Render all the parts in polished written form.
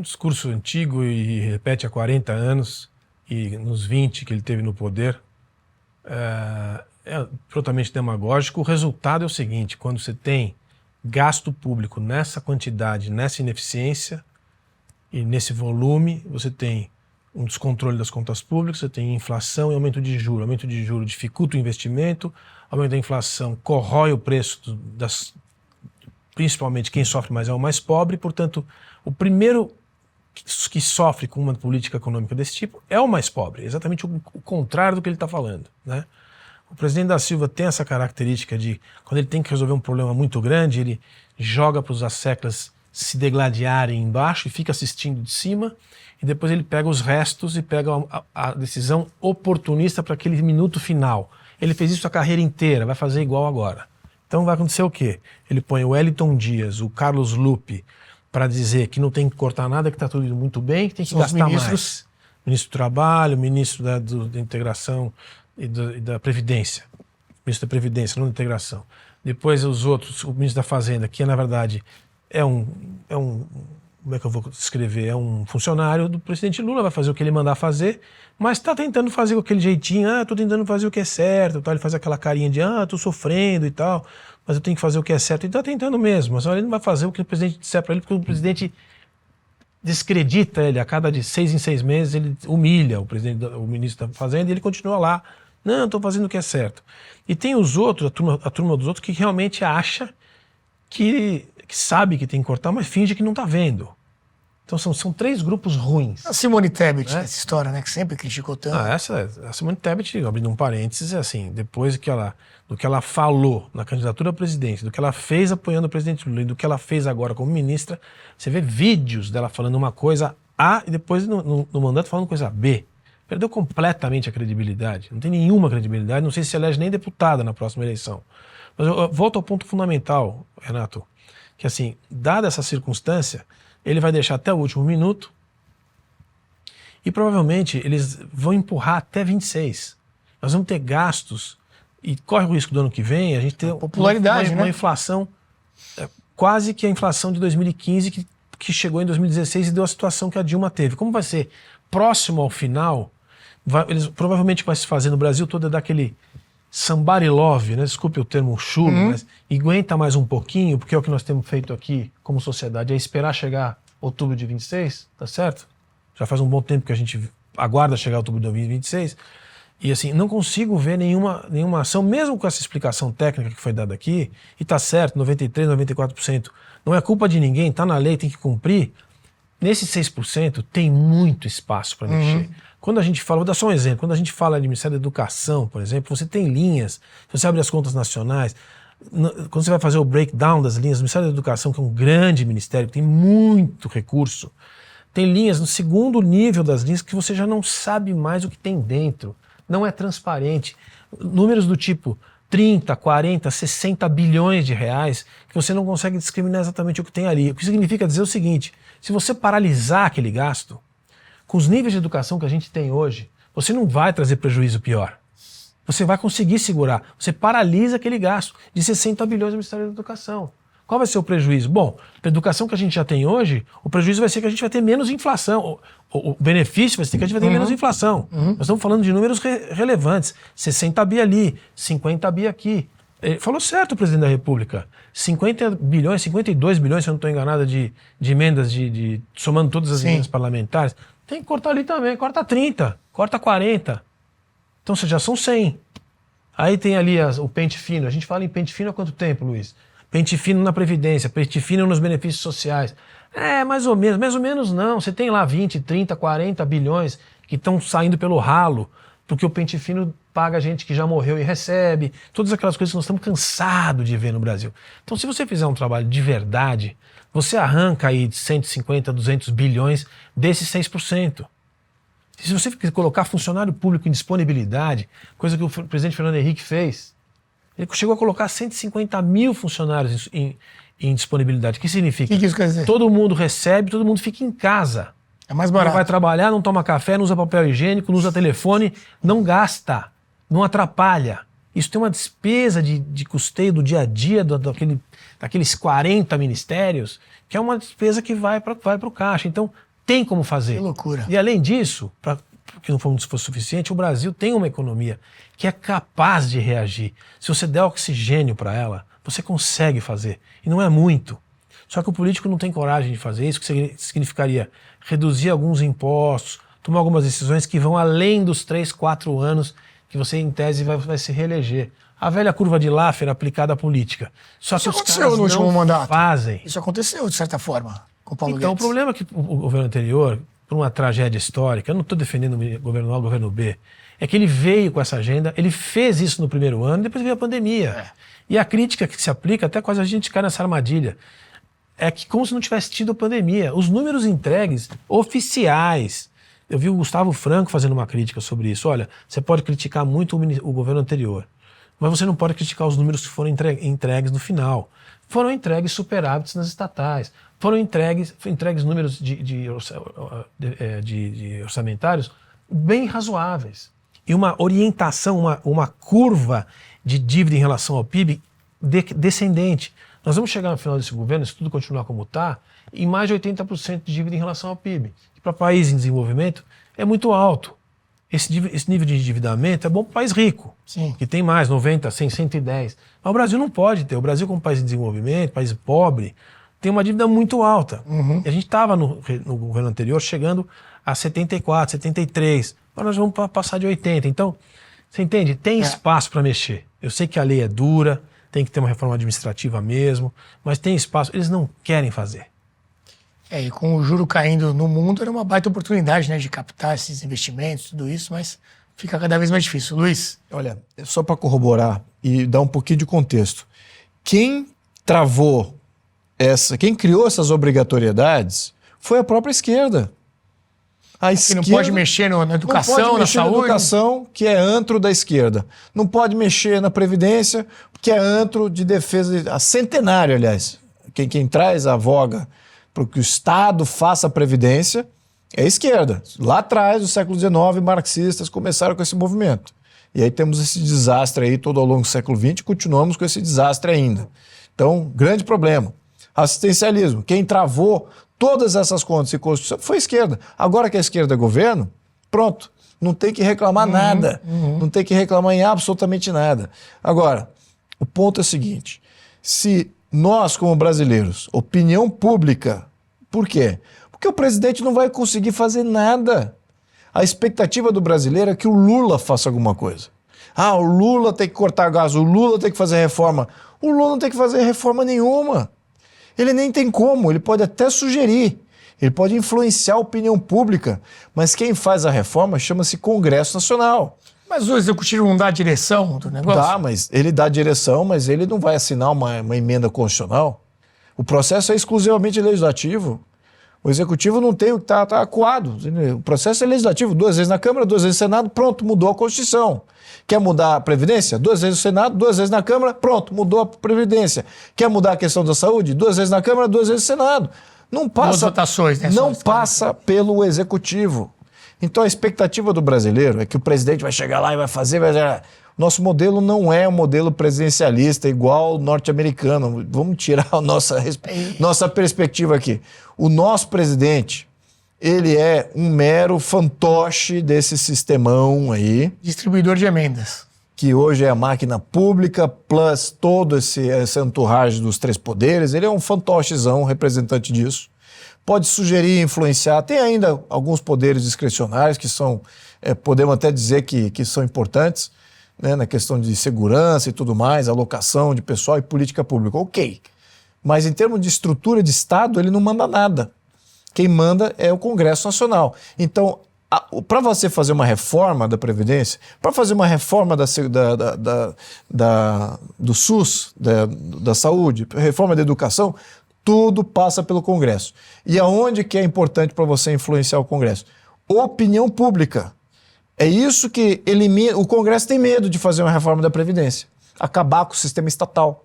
discurso antigo e repete há 40 anos, e nos 20 que ele teve no poder, é totalmente demagógico. O resultado é o seguinte: quando você tem gasto público nessa quantidade, nessa ineficiência e nesse volume, você tem um descontrole das contas públicas, você tem inflação e aumento de juros. Aumento de juros dificulta o investimento, aumento da inflação corrói o preço principalmente quem sofre mais é o mais pobre. Portanto, o primeiro que sofre com uma política econômica desse tipo é o mais pobre, exatamente o contrário do que ele está falando, né? O presidente da Silva tem essa característica de, quando ele tem que resolver um problema muito grande, ele joga para os asseclas se degladiarem embaixo e fica assistindo de cima, e depois ele pega os restos e pega a decisão oportunista para aquele minuto final. Ele fez isso a carreira inteira, vai fazer igual agora. Então vai acontecer o quê? Ele põe o Wellington Dias, o Carlos Lupe, para dizer que não tem que cortar nada, que está tudo indo muito bem, que tem que gastar mais. Ministro do Trabalho, ministro da Integração e da Previdência. Ministro da Previdência, não da Integração. Depois os outros, o ministro da Fazenda, que na verdade é um como é que eu vou descrever? É um funcionário do presidente Lula, vai fazer o que ele mandar fazer, mas está tentando fazer com aquele jeitinho, estou tentando fazer o que é certo, tal. Ele faz aquela carinha de, estou sofrendo e tal, mas eu tenho que fazer o que é certo. Ele está tentando mesmo, mas ele não vai fazer o que o presidente disser para ele, porque o presidente descredita ele, a cada de 6 em 6 meses ele humilha o ministro da Fazenda, e ele continua lá, não, estou fazendo o que é certo. E tem os outros, a turma dos outros, que realmente acha que sabe que tem que cortar, mas finge que não está vendo. Então são 3 grupos ruins. A Simone Tebet, essa história, né, que sempre criticou tanto. A Simone Tebet, abrindo um parênteses, é assim, depois do que ela falou na candidatura à presidência, do que ela fez apoiando o presidente Lula e do que ela fez agora como ministra, você vê vídeos dela falando uma coisa A e depois no mandato falando coisa B. Perdeu completamente a credibilidade, não tem nenhuma credibilidade, não sei se elege nem deputada na próxima eleição. Mas eu volto ao ponto fundamental, Renato, que assim, dada essa circunstância, ele vai deixar até o último minuto e provavelmente eles vão empurrar até 26. Nós vamos ter gastos e corre o risco do ano que vem a gente ter uma inflação, quase que a inflação de 2015 que chegou em 2016 e deu a situação que a Dilma teve. Como vai ser próximo ao final, eles provavelmente vai se fazer no Brasil todo daquele somebody love, né? Desculpe o termo chulo, mas aguenta mais um pouquinho, porque é o que nós temos feito aqui como sociedade, é esperar chegar outubro de 26, tá certo? Já faz um bom tempo que a gente aguarda chegar outubro de 2026, e assim, não consigo ver nenhuma ação, mesmo com essa explicação técnica que foi dada aqui, e tá certo, 93%, 94%, não é culpa de ninguém, tá na lei, tem que cumprir. Nesses 6% tem muito espaço para mexer. Quando a gente fala, vou dar só um exemplo, quando a gente fala de Ministério da Educação, por exemplo, você tem linhas, você abre as contas nacionais, quando você vai fazer o breakdown das linhas, o Ministério da Educação, que é um grande ministério, que tem muito recurso, tem linhas no segundo nível das linhas que você já não sabe mais o que tem dentro, não é transparente. Números do tipo 30, 40, 60 bilhões de reais, que você não consegue discriminar exatamente o que tem ali. O que significa dizer o seguinte: se você paralisar aquele gasto, com os níveis de educação que a gente tem hoje, você não vai trazer prejuízo pior. Você vai conseguir segurar. Você paralisa aquele gasto de 60 bilhões do Ministério da Educação. Qual vai ser o prejuízo? Bom, para a educação que a gente já tem hoje, o prejuízo vai ser que a gente vai ter menos inflação. O benefício vai ser que a gente vai ter menos inflação. Nós estamos falando de números relevantes. 60 bi ali, 50 bi aqui. Ele falou certo o presidente da República. 50 bilhões, 52 bilhões, se eu não estou enganado, de emendas, somando todas as emendas parlamentares. Tem que cortar ali também. Corta 30, corta 40. Então já são 100. Aí tem ali o pente fino. A gente fala em pente fino há quanto tempo, Luiz? Pente fino na Previdência, pente fino nos benefícios sociais. Mais ou menos não. Você tem lá 20, 30, 40 bilhões que estão saindo pelo ralo, porque o pente fino paga gente que já morreu e recebe, todas aquelas coisas que nós estamos cansados de ver no Brasil. Então, se você fizer um trabalho de verdade, você arranca aí de 150, 200 bilhões desses 6%. E se você colocar funcionário público em disponibilidade, coisa que o presidente Fernando Henrique fez, ele chegou a colocar 150 mil funcionários em disponibilidade. O que significa? O que isso quer dizer? Todo mundo recebe, todo mundo fica em casa. É mais barato. Não vai trabalhar, não toma café, não usa papel higiênico, não usa telefone, não gasta, não atrapalha. Isso tem uma despesa de custeio do dia a dia daqueles 40 ministérios, que é uma despesa que vai para o caixa. Então, tem como fazer. Que loucura. E além disso, para que não fosse suficiente, o Brasil tem uma economia que é capaz de reagir. Se você der oxigênio para ela, você consegue fazer. E não é muito. Só que o político não tem coragem de fazer isso, que significaria reduzir alguns impostos, tomar algumas decisões que vão além dos 3, 4 anos que você, em tese, vai se reeleger. A velha curva de Laffer aplicada à política. Só que Isso os aconteceu caras no último não mandato. fazem. Isso aconteceu, de certa forma, com o Paulo Então, o Guedes. problema é que o governo anterior, por uma tragédia histórica, eu não estou defendendo o governo A ou o governo B, é que ele veio com essa agenda, ele fez isso no primeiro ano, depois veio a pandemia. E a crítica que se aplica, até quase a gente cai nessa armadilha, é que como se não tivesse tido pandemia. Os números entregues, oficiais. Eu vi o Gustavo Franco fazendo uma crítica sobre isso. Olha, você pode criticar muito o governo anterior, mas você não pode criticar os números que foram entregues no final. Foram entregues superávites nas estatais, foram entregues números de orçamentários bem razoáveis. E uma orientação, uma curva de dívida em relação ao PIB descendente. Nós vamos chegar no final desse governo, se tudo continuar como está, em mais de 80% de dívida em relação ao PIB. Que para países em desenvolvimento é muito alto. Esse nível de endividamento é bom para o país rico, Sim. que tem mais, 90, 100, 110. Mas o Brasil não pode ter. O Brasil, como país em desenvolvimento, país pobre, tem uma dívida muito alta. E a gente estava no governo anterior chegando a 74, 73. Agora nós vamos passar de 80. Então, você entende? Tem espaço para mexer. Eu sei que a lei é dura, tem que ter uma reforma administrativa mesmo, mas tem espaço. Eles não querem fazer. E com o juro caindo no mundo, era uma baita oportunidade, né, de captar esses investimentos, tudo isso, mas fica cada vez mais difícil. Luiz? Olha, só para corroborar e dar um pouquinho de contexto. Quem criou essas obrigatoriedades foi a própria esquerda. A esquerda não pode mexer na educação, não pode na mexer saúde. Na educação, que é antro da esquerda. Não pode mexer na Previdência, que é antro de defesa, centenário, aliás. Quem traz a voga para que o Estado faça a Previdência é a esquerda. Lá atrás, no século XIX, marxistas começaram com esse movimento. E aí temos esse desastre aí todo ao longo do século XX, continuamos com esse desastre ainda. Então, grande problema. Assistencialismo. Quem travou todas essas contas e Constituição foi a esquerda. Agora que a esquerda é governo, pronto. Não tem que reclamar nada. Não tem que reclamar em absolutamente nada. Agora, o ponto é o seguinte. Se nós, como brasileiros, opinião pública, por quê? Porque o presidente não vai conseguir fazer nada. A expectativa do brasileiro é que o Lula faça alguma coisa. Ah, o Lula tem que cortar gás, o Lula tem que fazer reforma. O Lula não tem que fazer reforma nenhuma. Ele nem tem como, ele pode até sugerir, ele pode influenciar a opinião pública, mas quem faz a reforma chama-se Congresso Nacional. Mas o executivo não dá a direção do negócio? Dá, mas ele dá a direção, mas ele não vai assinar uma emenda constitucional. O processo é exclusivamente legislativo. O executivo não tem o que tá acuado. O processo é legislativo, 2 vezes na Câmara, 2 vezes no Senado, pronto, mudou a Constituição. Quer mudar a Previdência? 2 vezes no Senado, 2 vezes na Câmara, pronto, mudou a Previdência. Quer mudar a questão da saúde? 2 vezes na Câmara, 2 vezes no Senado. Não passa, 2 votações, né? Não passa pelo executivo. Então a expectativa do brasileiro é que o presidente vai chegar lá e vai fazer... Nosso modelo não é um modelo presidencialista igual o norte-americano. Vamos tirar a nossa perspectiva aqui. O nosso presidente, ele é um mero fantoche desse sistemão aí. Distribuidor de emendas. Que hoje é a máquina pública, plus todo esse entourage dos 3 poderes. Ele é um fantochezão, representante disso. Pode sugerir, influenciar. Tem ainda alguns poderes discricionários que são, podemos até dizer que são importantes, né, na questão de segurança e tudo mais, alocação de pessoal e política pública. Ok. Mas em termos de estrutura de Estado, ele não manda nada. Quem manda é o Congresso Nacional. Então, para você fazer uma reforma da Previdência, para fazer uma reforma do SUS, da saúde, reforma da educação, tudo passa pelo Congresso. E aonde que é importante para você influenciar o Congresso? Opinião pública. É isso que elimina... O Congresso tem medo de fazer uma reforma da Previdência. Acabar com o sistema estatal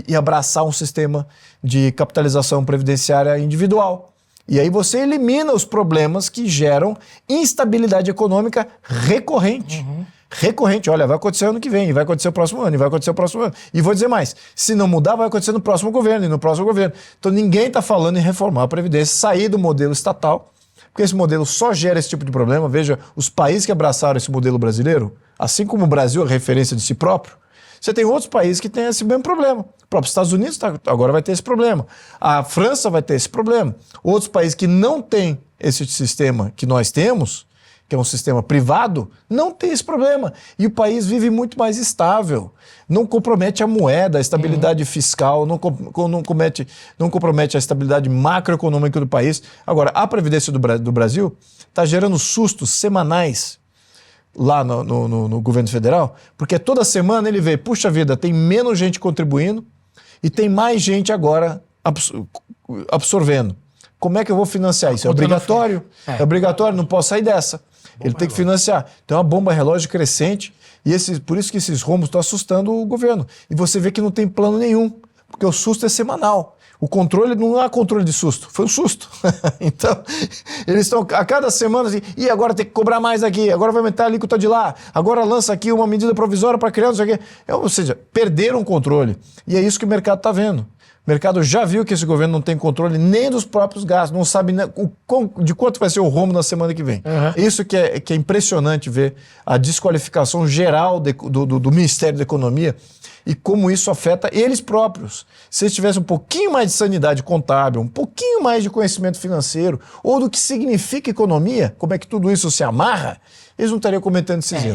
e abraçar um sistema de capitalização previdenciária individual. E aí você elimina os problemas que geram instabilidade econômica recorrente. Recorrente. Olha, vai acontecer ano que vem, vai acontecer o próximo ano, e vai acontecer o próximo ano. E vou dizer mais, se não mudar, vai acontecer no próximo governo e no próximo governo. Então ninguém está falando em reformar a Previdência, sair do modelo estatal, porque esse modelo só gera esse tipo de problema. Veja, os países que abraçaram esse modelo brasileiro, assim como o Brasil é referência de si próprio, você tem outros países que têm esse mesmo problema. O próprio Estados Unidos agora vai ter esse problema. A França vai ter esse problema. Outros países que não têm esse sistema que nós temos, que é um sistema privado, não tem esse problema. E o país vive muito mais estável. Não compromete a moeda, a estabilidade fiscal, não compromete a estabilidade macroeconômica do país. Agora, a Previdência do Brasil está gerando sustos semanais lá no governo federal, porque toda semana ele vê, puxa vida, tem menos gente contribuindo e tem mais gente agora absorvendo. Como é que eu vou financiar isso? É obrigatório? É obrigatório, não posso sair dessa. Ele tem que financiar. Então é uma bomba relógio crescente e por isso que esses rombos estão assustando o governo. E você vê que não tem plano nenhum, porque o susto é semanal. O controle não há controle de susto, foi um susto. Então, eles estão a cada semana assim, e agora tem que cobrar mais aqui, agora vai aumentar a alíquota de lá, agora lança aqui uma medida provisória para criar, não sei o quê. Ou seja, perderam o controle. E é isso que o mercado está vendo. O mercado já viu que esse governo não tem controle nem dos próprios gastos, não sabe de quanto vai ser o rombo na semana que vem. Isso que é impressionante ver a desqualificação geral do Ministério da Economia e como isso afeta eles próprios. Se eles tivessem um pouquinho mais de sanidade contábil, um pouquinho mais de conhecimento financeiro, ou do que significa economia, como é que tudo isso se amarra, eles não estariam cometendo esses erros.